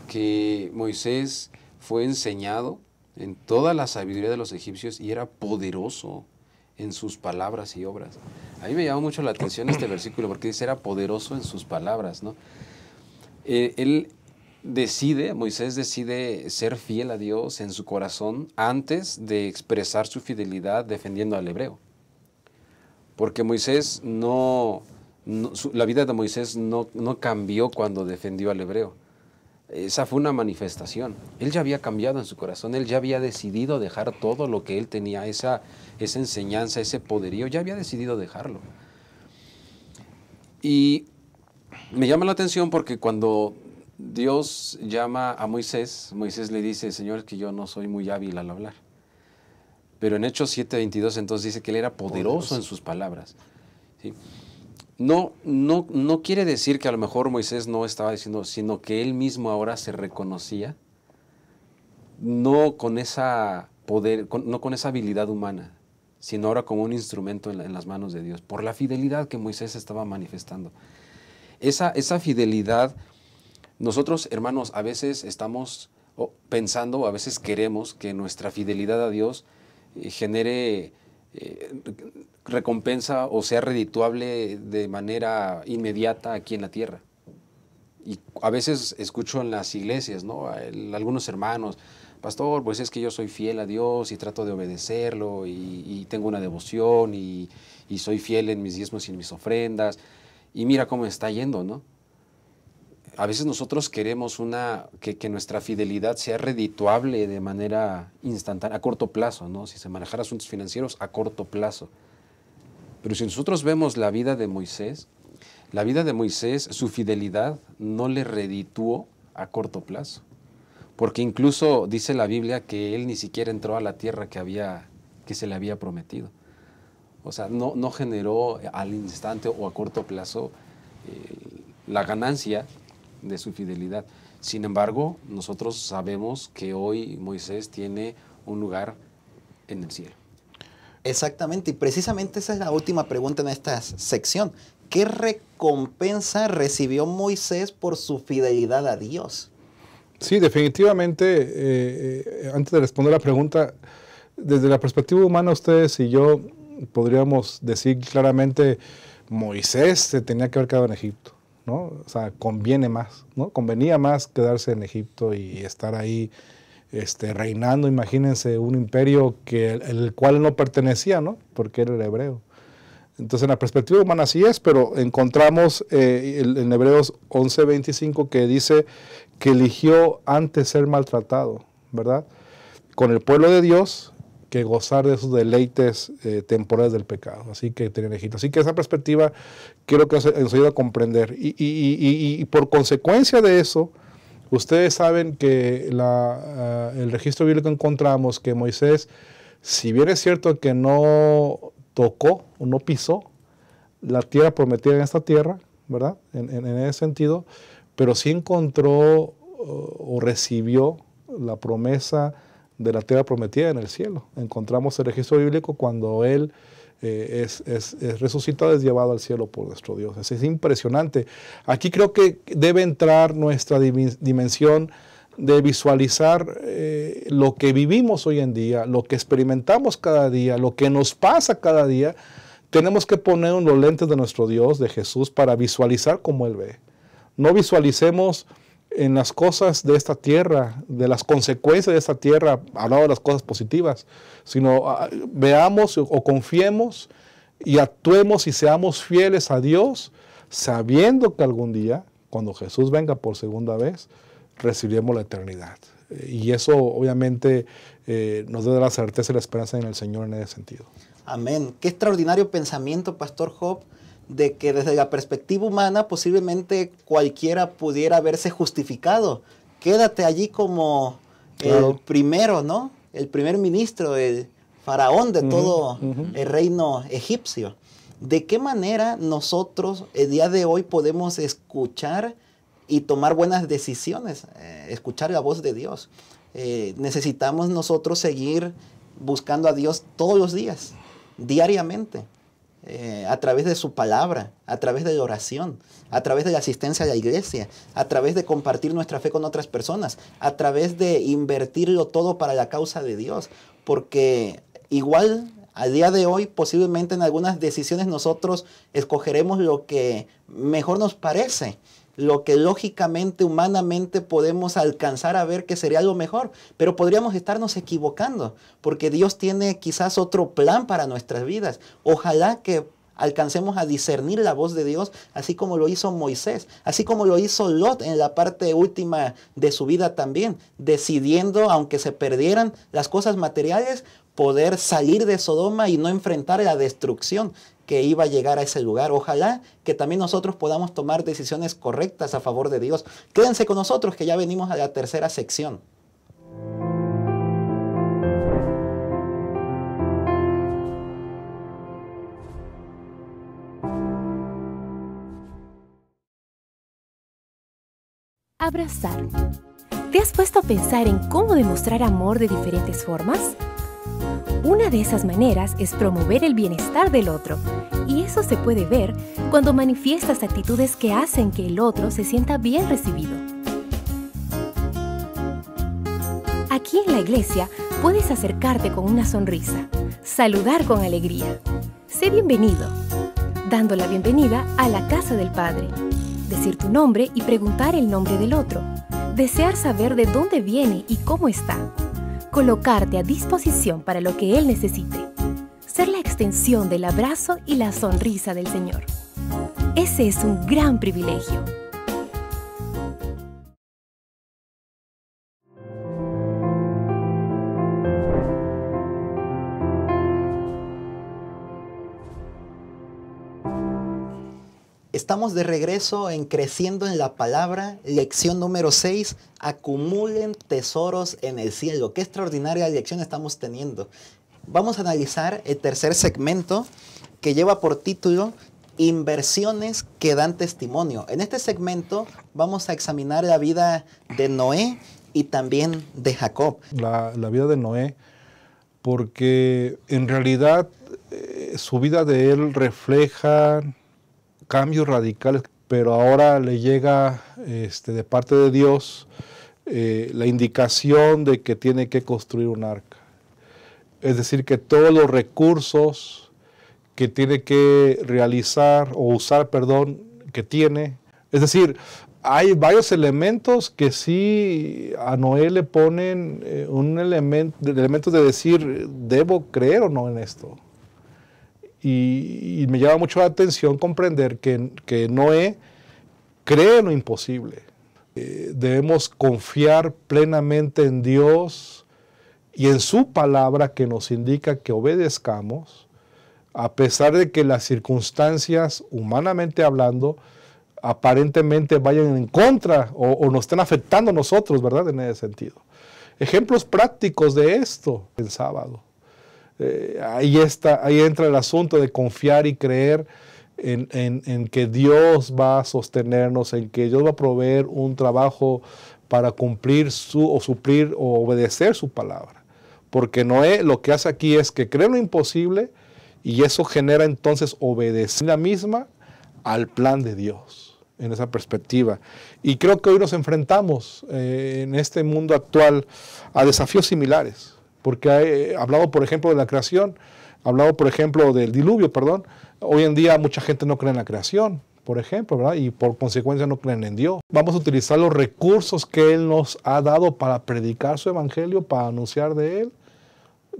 que Moisés fue enseñado en toda la sabiduría de los egipcios y era poderoso en sus palabras y obras. A mí me llama mucho la atención este versículo porque dice era poderoso en sus palabras, ¿no? Moisés decide ser fiel a Dios en su corazón antes de expresar su fidelidad defendiendo al hebreo. Porque Moisés la vida de Moisés no cambió cuando defendió al hebreo. Esa fue una manifestación. Él ya había cambiado en su corazón, él ya había decidido dejar todo lo que él tenía, esa enseñanza, ese poderío, ya había decidido dejarlo. Y me llama la atención porque cuando Dios llama a Moisés, Moisés le dice, Señor, es que yo no soy muy hábil al hablar. Pero en Hechos 7:22 entonces dice que él era poderoso en sus palabras. ¿Sí? No quiere decir que a lo mejor Moisés no estaba diciendo, sino que él mismo ahora se reconocía, no con esa habilidad humana, sino ahora como un instrumento en las manos de Dios, por la fidelidad que Moisés estaba manifestando. Esa fidelidad, nosotros, hermanos, a veces estamos pensando, a veces queremos que nuestra fidelidad a Dios genere recompensa o sea redituable de manera inmediata aquí en la tierra. Y a veces escucho en las iglesias, ¿no? Algunos hermanos, pastor, pues es que yo soy fiel a Dios y trato de obedecerlo y tengo una devoción y soy fiel en mis diezmos y en mis ofrendas y mira cómo está yendo, ¿no? A veces nosotros queremos que nuestra fidelidad sea redituable de manera instantánea, a corto plazo, ¿no? Si se manejara asuntos financieros, a corto plazo. Pero si nosotros vemos la vida de Moisés, su fidelidad no le redituó a corto plazo. Porque incluso dice la Biblia que él ni siquiera entró a la tierra que se le había prometido. O sea, no generó al instante o a corto plazo la ganancia de su fidelidad. Sin embargo, nosotros sabemos que hoy Moisés tiene un lugar en el cielo. Exactamente, y precisamente esa es la última pregunta en esta sección. ¿Qué recompensa recibió Moisés por su fidelidad a Dios? Sí, definitivamente, antes de responder la pregunta, desde la perspectiva humana, ustedes y yo podríamos decir claramente, Moisés se tenía que haber quedado en Egipto, ¿no? O sea, convenía más quedarse en Egipto y estar ahí reinando, imagínense, un imperio el cual no pertenecía, ¿no? Porque él era hebreo. Entonces, en la perspectiva humana así es, pero encontramos en Hebreos 11:25 que dice que eligió antes ser maltratado, ¿verdad? Con el pueblo de Dios que gozar de esos deleites temporales del pecado. Así que tenían Egipto. Así que esa perspectiva quiero que nos ayude a comprender. Y por consecuencia de eso, ustedes saben que el registro bíblico encontramos que Moisés, si bien es cierto que no tocó o no pisó la tierra prometida en esta tierra, ¿verdad? En ese sentido, pero sí encontró o recibió la promesa de la tierra prometida en el cielo. Encontramos el registro bíblico cuando él es resucitado, es llevado al cielo por nuestro Dios. Es impresionante. Aquí creo que debe entrar nuestra dimensión de visualizar lo que vivimos hoy en día, lo que experimentamos cada día, lo que nos pasa cada día. Tenemos que poner los lentes de nuestro Dios, de Jesús, para visualizar como Él ve. No visualicemos en las cosas de esta tierra, de las consecuencias de esta tierra, hablando de las cosas positivas, sino veamos o confiemos y actuemos y seamos fieles a Dios, sabiendo que algún día, cuando Jesús venga por segunda vez, recibiremos la eternidad. Y eso obviamente nos da la certeza y la esperanza en el Señor en ese sentido. Amén. Qué extraordinario pensamiento, Pastor Job, de que desde la perspectiva humana posiblemente cualquiera pudiera verse justificado. Quédate allí como el primero, ¿no? El primer ministro, el faraón de todo el reino egipcio. ¿De qué manera nosotros el día de hoy podemos escuchar y tomar buenas decisiones? Escuchar la voz de Dios. Necesitamos nosotros seguir buscando a Dios todos los días, diariamente. A través de su palabra, a través de la oración, a través de la asistencia a la iglesia, a través de compartir nuestra fe con otras personas, a través de invertirlo todo para la causa de Dios. Porque igual al día de hoy posiblemente en algunas decisiones nosotros escogeremos lo que mejor nos parece, lo que lógicamente, humanamente podemos alcanzar a ver que sería lo mejor, pero podríamos estarnos equivocando, porque Dios tiene quizás otro plan para nuestras vidas. Ojalá que alcancemos a discernir la voz de Dios, así como lo hizo Moisés, así como lo hizo Lot en la parte última de su vida también, decidiendo, aunque se perdieran las cosas materiales, poder salir de Sodoma y no enfrentar la destrucción que iba a llegar a ese lugar. Ojalá que también nosotros podamos tomar decisiones correctas a favor de Dios. Quédense con nosotros que ya venimos a la tercera sección. Abrazar. ¿Te has puesto a pensar en cómo demostrar amor de diferentes formas? Una de esas maneras es promover el bienestar del otro, y eso se puede ver cuando manifiestas actitudes que hacen que el otro se sienta bien recibido. Aquí en la iglesia puedes acercarte con una sonrisa, saludar con alegría, sé bienvenido, dando la bienvenida a la casa del Padre, decir tu nombre y preguntar el nombre del otro, desear saber de dónde viene y cómo está, colocarte a disposición para lo que Él necesite, ser la extensión del abrazo y la sonrisa del Señor. Ese es un gran privilegio. Estamos de regreso en Creciendo en la Palabra, lección número 6, acumulen tesoros en el cielo. Qué extraordinaria lección estamos teniendo. Vamos a analizar el tercer segmento que lleva por título Inversiones que dan testimonio. En este segmento vamos a examinar la vida de Noé y también de Jacob. La vida de Noé, porque en realidad su vida de él refleja cambios radicales, pero ahora le llega de parte de Dios la indicación de que tiene que construir un arca. Es decir, que todos los recursos que tiene que realizar o usar, que tiene, es decir, hay varios elementos que sí a Noé le ponen elementos de decir, ¿debo creer o no en esto? Y me llama mucho la atención comprender que Noé cree en lo imposible. Debemos confiar plenamente en Dios y en su palabra que nos indica que obedezcamos, a pesar de que las circunstancias, humanamente hablando, aparentemente vayan en contra o nos estén afectando a nosotros, ¿verdad? En ese sentido. Ejemplos prácticos de esto el sábado. Ahí entra el asunto de confiar y creer en que Dios va a sostenernos, en que Dios va a proveer un trabajo para cumplir suplir o obedecer su palabra. Porque Noé lo que hace aquí es que cree lo imposible y eso genera entonces obedecer la misma al plan de Dios en esa perspectiva. Y creo que hoy nos enfrentamos en este mundo actual a desafíos similares. Porque he hablado, por ejemplo, de la creación, hablado, por ejemplo, del diluvio, perdón. Hoy en día mucha gente no cree en la creación, por ejemplo, ¿verdad? Y por consecuencia no creen en Dios. Vamos a utilizar los recursos que Él nos ha dado para predicar su evangelio, para anunciar de Él,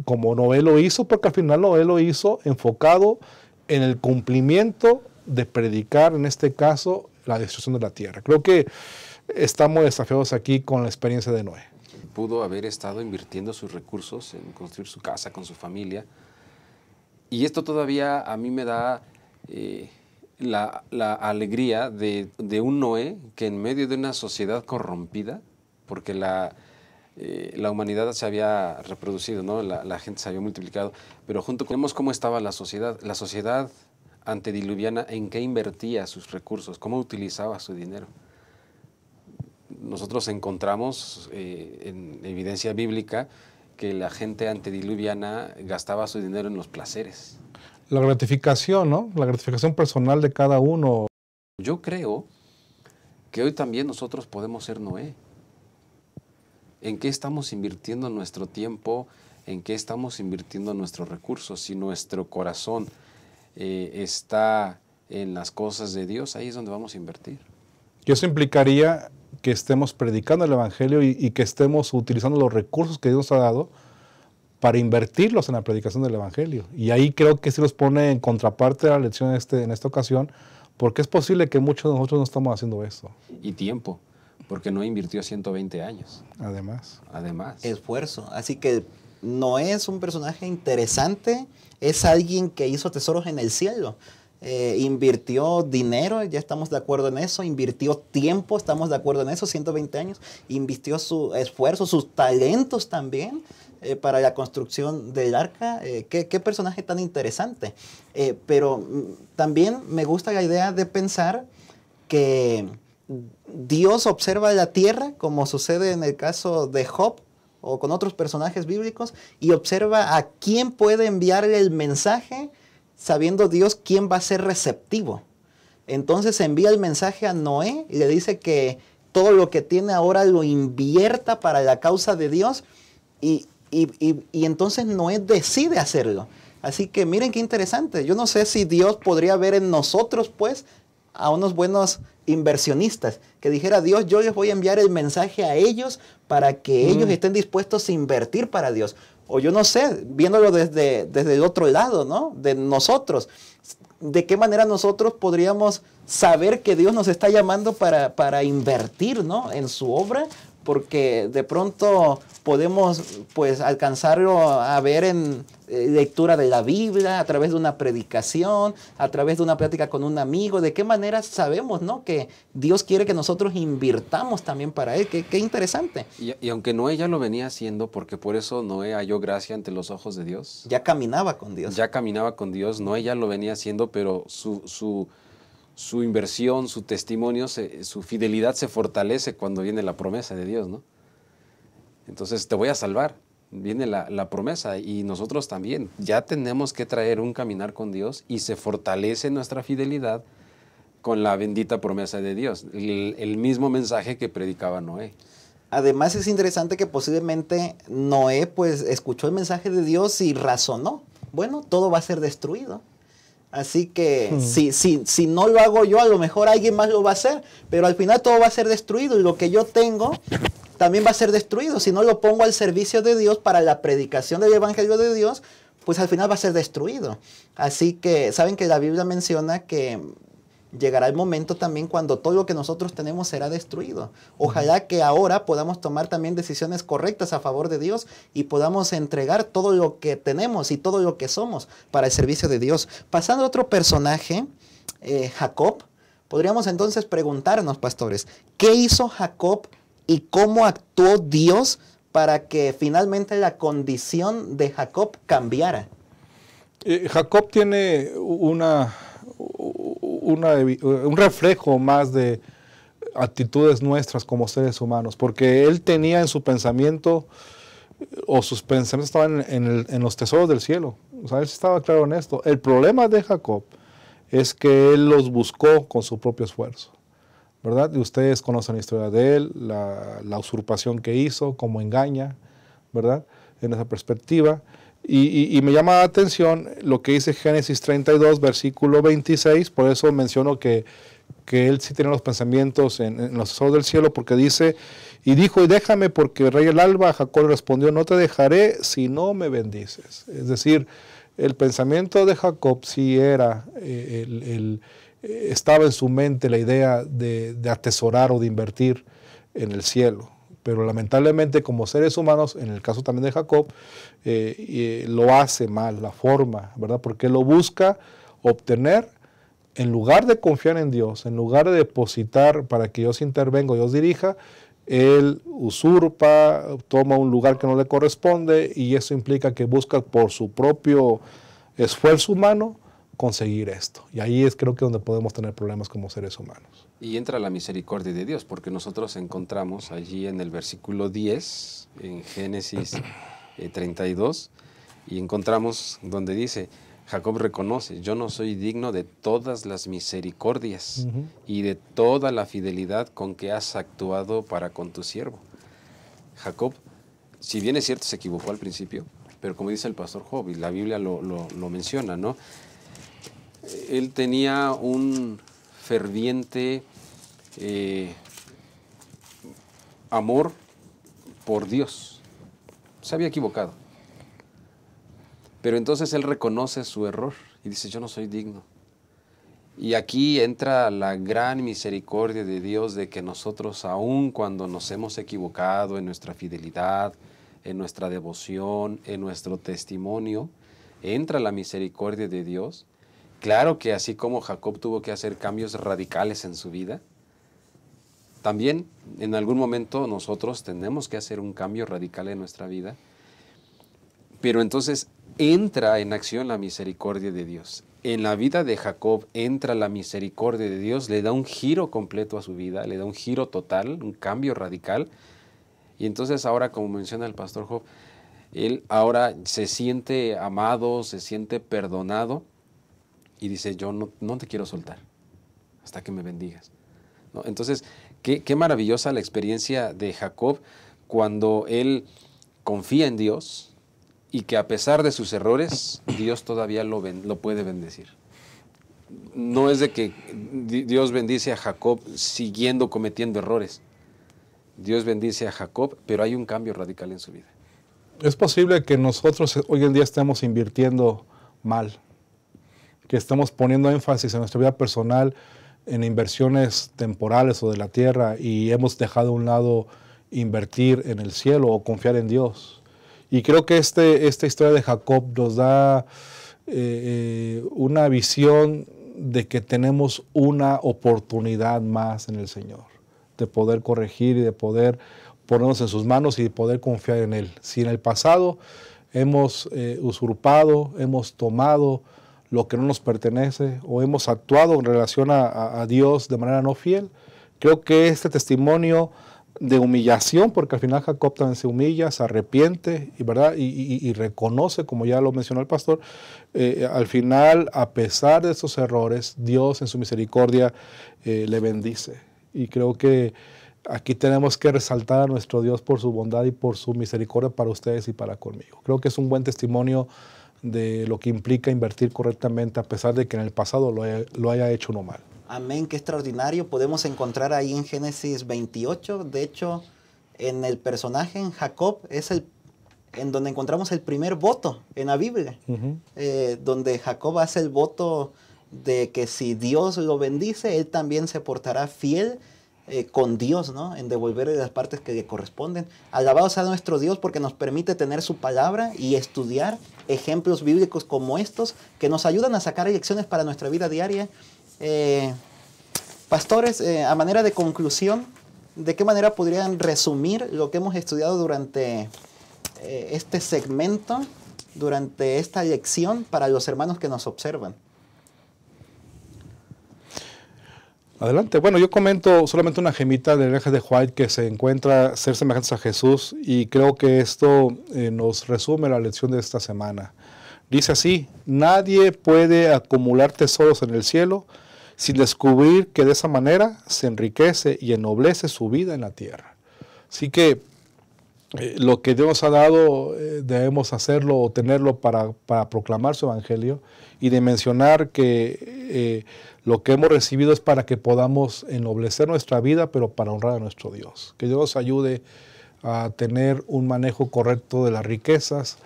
como Noé lo hizo, porque al final Noé lo hizo enfocado en el cumplimiento de predicar, en este caso, la destrucción de la tierra. Creo que estamos desafiados aquí con la experiencia de Noé. Pudo haber estado invirtiendo sus recursos en construir su casa con su familia. Y esto todavía a mí me da la alegría de un Noé que en medio de una sociedad corrompida, porque la humanidad se había reproducido, ¿no? La gente se había multiplicado, pero junto con vemos cómo estaba la sociedad antediluviana, en qué invertía sus recursos, cómo utilizaba su dinero. Nosotros encontramos en evidencia bíblica que la gente antediluviana gastaba su dinero en los placeres. La gratificación, ¿no? La gratificación personal de cada uno. Yo creo que hoy también nosotros podemos ser Noé. ¿En qué estamos invirtiendo nuestro tiempo? ¿En qué estamos invirtiendo nuestros recursos? Si nuestro corazón está en las cosas de Dios, ahí es donde vamos a invertir. Y eso implicaría que estemos predicando el evangelio y que estemos utilizando los recursos que Dios nos ha dado para invertirlos en la predicación del evangelio. Y ahí creo que sí los pone en contraparte de la lección en esta ocasión, porque es posible que muchos de nosotros no estamos haciendo eso. Y tiempo, porque Noé invirtió 120 años. Además. Esfuerzo. Así que Noé es un personaje interesante, es alguien que hizo tesoros en el cielo. Invirtió dinero, ya estamos de acuerdo en eso, invirtió tiempo, estamos de acuerdo en eso, 120 años, invirtió su esfuerzo, sus talentos también para la construcción del arca. Qué personaje tan interesante. Pero también me gusta la idea de pensar que Dios observa la tierra, como sucede en el caso de Job o con otros personajes bíblicos, y observa a quién puede enviarle el mensaje, sabiendo Dios quién va a ser receptivo. Entonces envía el mensaje a Noé y le dice que todo lo que tiene ahora lo invierta para la causa de Dios y entonces Noé decide hacerlo. Así que miren qué interesante. Yo no sé si Dios podría ver en nosotros pues a unos buenos inversionistas, que dijera Dios, yo les voy a enviar el mensaje a ellos para que ellos estén dispuestos a invertir para Dios. O yo no sé, viéndolo desde el otro lado, ¿no? De nosotros. ¿De qué manera nosotros podríamos saber que Dios nos está llamando para invertir, ¿no? En su obra? Porque de pronto podemos pues alcanzarlo a ver en lectura de la Biblia, a través de una predicación, a través de una plática con un amigo. ¿De qué manera sabemos, ¿no? Que Dios quiere que nosotros invirtamos también para Él? Qué interesante. Y aunque Noé ya lo venía haciendo, porque por eso Noé halló gracia ante los ojos de Dios. Ya caminaba con Dios. Ya caminaba con Dios. Noé ya lo venía haciendo, pero su inversión, su testimonio, su fidelidad se fortalece cuando viene la promesa de Dios, ¿no? Entonces, te voy a salvar. Viene la promesa y nosotros también. Ya tenemos que traer un caminar con Dios y se fortalece nuestra fidelidad con la bendita promesa de Dios. El mismo mensaje que predicaba Noé. Además, es interesante que posiblemente Noé pues escuchó el mensaje de Dios y razonó. Bueno, todo va a ser destruido. Así que si no lo hago yo, a lo mejor alguien más lo va a hacer, pero al final todo va a ser destruido y lo que yo tengo también va a ser destruido. Si no lo pongo al servicio de Dios para la predicación del evangelio de Dios, pues al final va a ser destruido. Así que saben que la Biblia menciona que llegará el momento también cuando todo lo que nosotros tenemos será destruido. Ojalá que ahora podamos tomar también decisiones correctas a favor de Dios y podamos entregar todo lo que tenemos y todo lo que somos para el servicio de Dios. Pasando a otro personaje, Jacob, podríamos entonces preguntarnos, pastores, ¿qué hizo Jacob y cómo actuó Dios para que finalmente la condición de Jacob cambiara? Jacob tiene un reflejo más de actitudes nuestras como seres humanos, porque él tenía en su pensamiento, o sus pensamientos estaban en los tesoros del cielo. O sea, él estaba claro en esto. El problema de Jacob es que él los buscó con su propio esfuerzo, ¿verdad? Y ustedes conocen la historia de él, la usurpación que hizo, cómo engaña, ¿verdad? En esa perspectiva. Y me llama la atención lo que dice Génesis 32, versículo 26, por eso menciono que él sí tiene los pensamientos en los tesoros del cielo, porque dice, y dijo, y déjame porque el rey el alba. Jacob respondió, no te dejaré si no me bendices. Es decir, el pensamiento de Jacob sí era, estaba en su mente la idea de atesorar o de invertir en el cielo. Pero lamentablemente como seres humanos, en el caso también de Jacob, lo hace mal, la forma, ¿verdad? Porque él lo busca obtener en lugar de confiar en Dios, en lugar de depositar para que Dios intervenga, Dios dirija, él usurpa, toma un lugar que no le corresponde y eso implica que busca por su propio esfuerzo humano conseguir esto. Y ahí es creo que donde podemos tener problemas como seres humanos. Y entra la misericordia de Dios, porque nosotros encontramos allí en el versículo 10, en Génesis 32, y encontramos donde dice, Jacob reconoce, yo no soy digno de todas las misericordias y de toda la fidelidad con que has actuado para con tu siervo. Jacob, si bien es cierto, se equivocó al principio, pero como dice el pastor Job, y la Biblia lo menciona, ¿no? Él tenía un ferviente amor por Dios. Se había equivocado. Pero entonces él reconoce su error y dice, yo no soy digno. Y aquí entra la gran misericordia de Dios de que nosotros, aun cuando nos hemos equivocado en nuestra fidelidad, en nuestra devoción, en nuestro testimonio, entra la misericordia de Dios. Claro que así como Jacob tuvo que hacer cambios radicales en su vida, también en algún momento nosotros tenemos que hacer un cambio radical en nuestra vida, pero entonces entra en acción la misericordia de Dios. En la vida de Jacob entra la misericordia de Dios, le da un giro completo a su vida, le da un giro total, un cambio radical, y entonces ahora, como menciona el pastor Job, él ahora se siente amado, se siente perdonado, y dice, yo no te quiero soltar hasta que me bendigas, ¿no? Entonces, qué maravillosa la experiencia de Jacob cuando él confía en Dios y que a pesar de sus errores, Dios todavía lo puede bendecir. No es de que Dios bendice a Jacob siguiendo cometiendo errores. Dios bendice a Jacob, pero hay un cambio radical en su vida. Es posible que nosotros hoy en día estemos invirtiendo mal, que estamos poniendo énfasis en nuestra vida personal en inversiones temporales o de la tierra y hemos dejado a un lado invertir en el cielo o confiar en Dios. Y creo que esta historia de Jacob nos da una visión de que tenemos una oportunidad más en el Señor, de poder corregir y de poder ponernos en sus manos y de poder confiar en Él. Si en el pasado hemos usurpado, hemos tomado lo que no nos pertenece o hemos actuado en relación a Dios de manera no fiel, creo que este testimonio de humillación, porque al final Jacob también se humilla, se arrepiente ¿verdad? Y reconoce, como ya lo mencionó el pastor, al final, a pesar de esos errores, Dios en su misericordia le bendice. Y creo que aquí tenemos que resaltar a nuestro Dios por su bondad y por su misericordia para ustedes y para conmigo. Creo que es un buen testimonio de lo que implica invertir correctamente a pesar de que en el pasado lo haya hecho uno mal. Amén, qué extraordinario. Podemos encontrar ahí en Génesis 28, de hecho, en el personaje, en Jacob, es en donde encontramos el primer voto en la Biblia, donde Jacob hace el voto de que si Dios lo bendice, Él también se portará fiel con Dios, ¿no? En devolverle las partes que le corresponden. Alabado sea nuestro Dios porque nos permite tener su palabra y estudiar ejemplos bíblicos como estos que nos ayudan a sacar lecciones para nuestra vida diaria. Pastores, a manera de conclusión, ¿de qué manera podrían resumir lo que hemos estudiado durante este segmento, durante esta lección para los hermanos que nos observan? Adelante. Bueno, yo comento solamente una gemita del Ellen G. White que se encuentra ser semejantes a Jesús, y creo que esto nos resume la lección de esta semana. Dice así: nadie puede acumular tesoros en el cielo sin descubrir que de esa manera se enriquece y ennoblece su vida en la tierra. Así que lo que Dios nos ha dado debemos hacerlo o tenerlo para proclamar su evangelio, y de mencionar que lo que hemos recibido es para que podamos ennoblecer nuestra vida, pero para honrar a nuestro Dios. Que Dios nos ayude a tener un manejo correcto de las riquezas,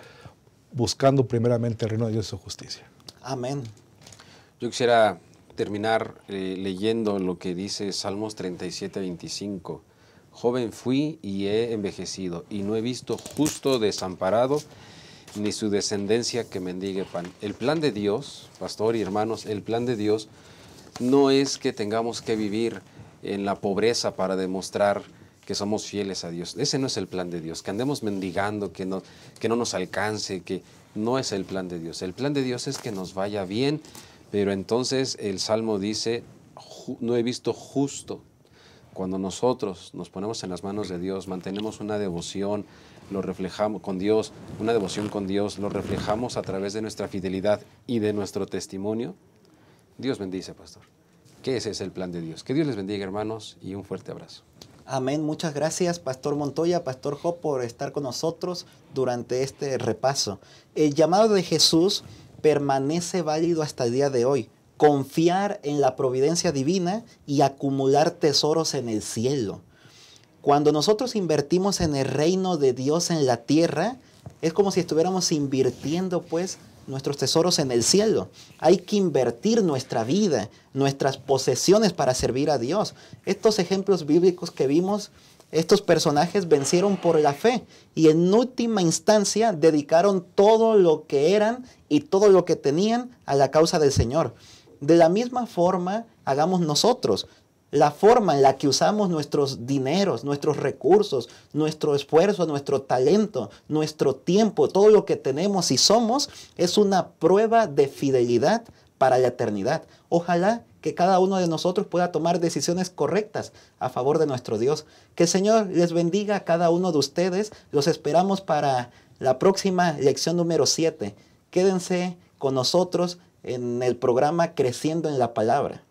buscando primeramente el reino de Dios y su justicia. Amén. Yo quisiera terminar leyendo lo que dice Salmos 37:25. Joven fui y he envejecido, y no he visto justo desamparado, ni su descendencia que mendigue pan. El plan de Dios, pastor y hermanos, el plan de Dios no es que tengamos que vivir en la pobreza para demostrar que somos fieles a Dios. Ese no es el plan de Dios, que andemos mendigando, que no nos alcance, que no es el plan de Dios. El plan de Dios es que nos vaya bien, pero entonces el Salmo dice, no he visto justo. Cuando nosotros nos ponemos en las manos de Dios, mantenemos una devoción, lo reflejamos con Dios, una devoción con Dios, lo reflejamos a través de nuestra fidelidad y de nuestro testimonio, Dios bendice, pastor. Que ese es el plan de Dios. Que Dios les bendiga, hermanos, y un fuerte abrazo. Amén. Muchas gracias, Pastor Montoya, Pastor Job, por estar con nosotros durante este repaso. El llamado de Jesús permanece válido hasta el día de hoy. Confiar en la providencia divina y acumular tesoros en el cielo. Cuando nosotros invertimos en el reino de Dios en la tierra, es como si estuviéramos invirtiendo, pues, nuestros tesoros en el cielo. Hay que invertir nuestra vida, nuestras posesiones para servir a Dios. Estos ejemplos bíblicos que vimos, estos personajes vencieron por la fe y en última instancia dedicaron todo lo que eran y todo lo que tenían a la causa del Señor. De la misma forma, hagamos nosotros. La forma en la que usamos nuestros dineros, nuestros recursos, nuestro esfuerzo, nuestro talento, nuestro tiempo, todo lo que tenemos y somos, es una prueba de fidelidad para la eternidad. Ojalá que cada uno de nosotros pueda tomar decisiones correctas a favor de nuestro Dios. Que el Señor les bendiga a cada uno de ustedes. Los esperamos para la próxima lección número 7. Quédense con nosotros en el programa Creciendo en la Palabra.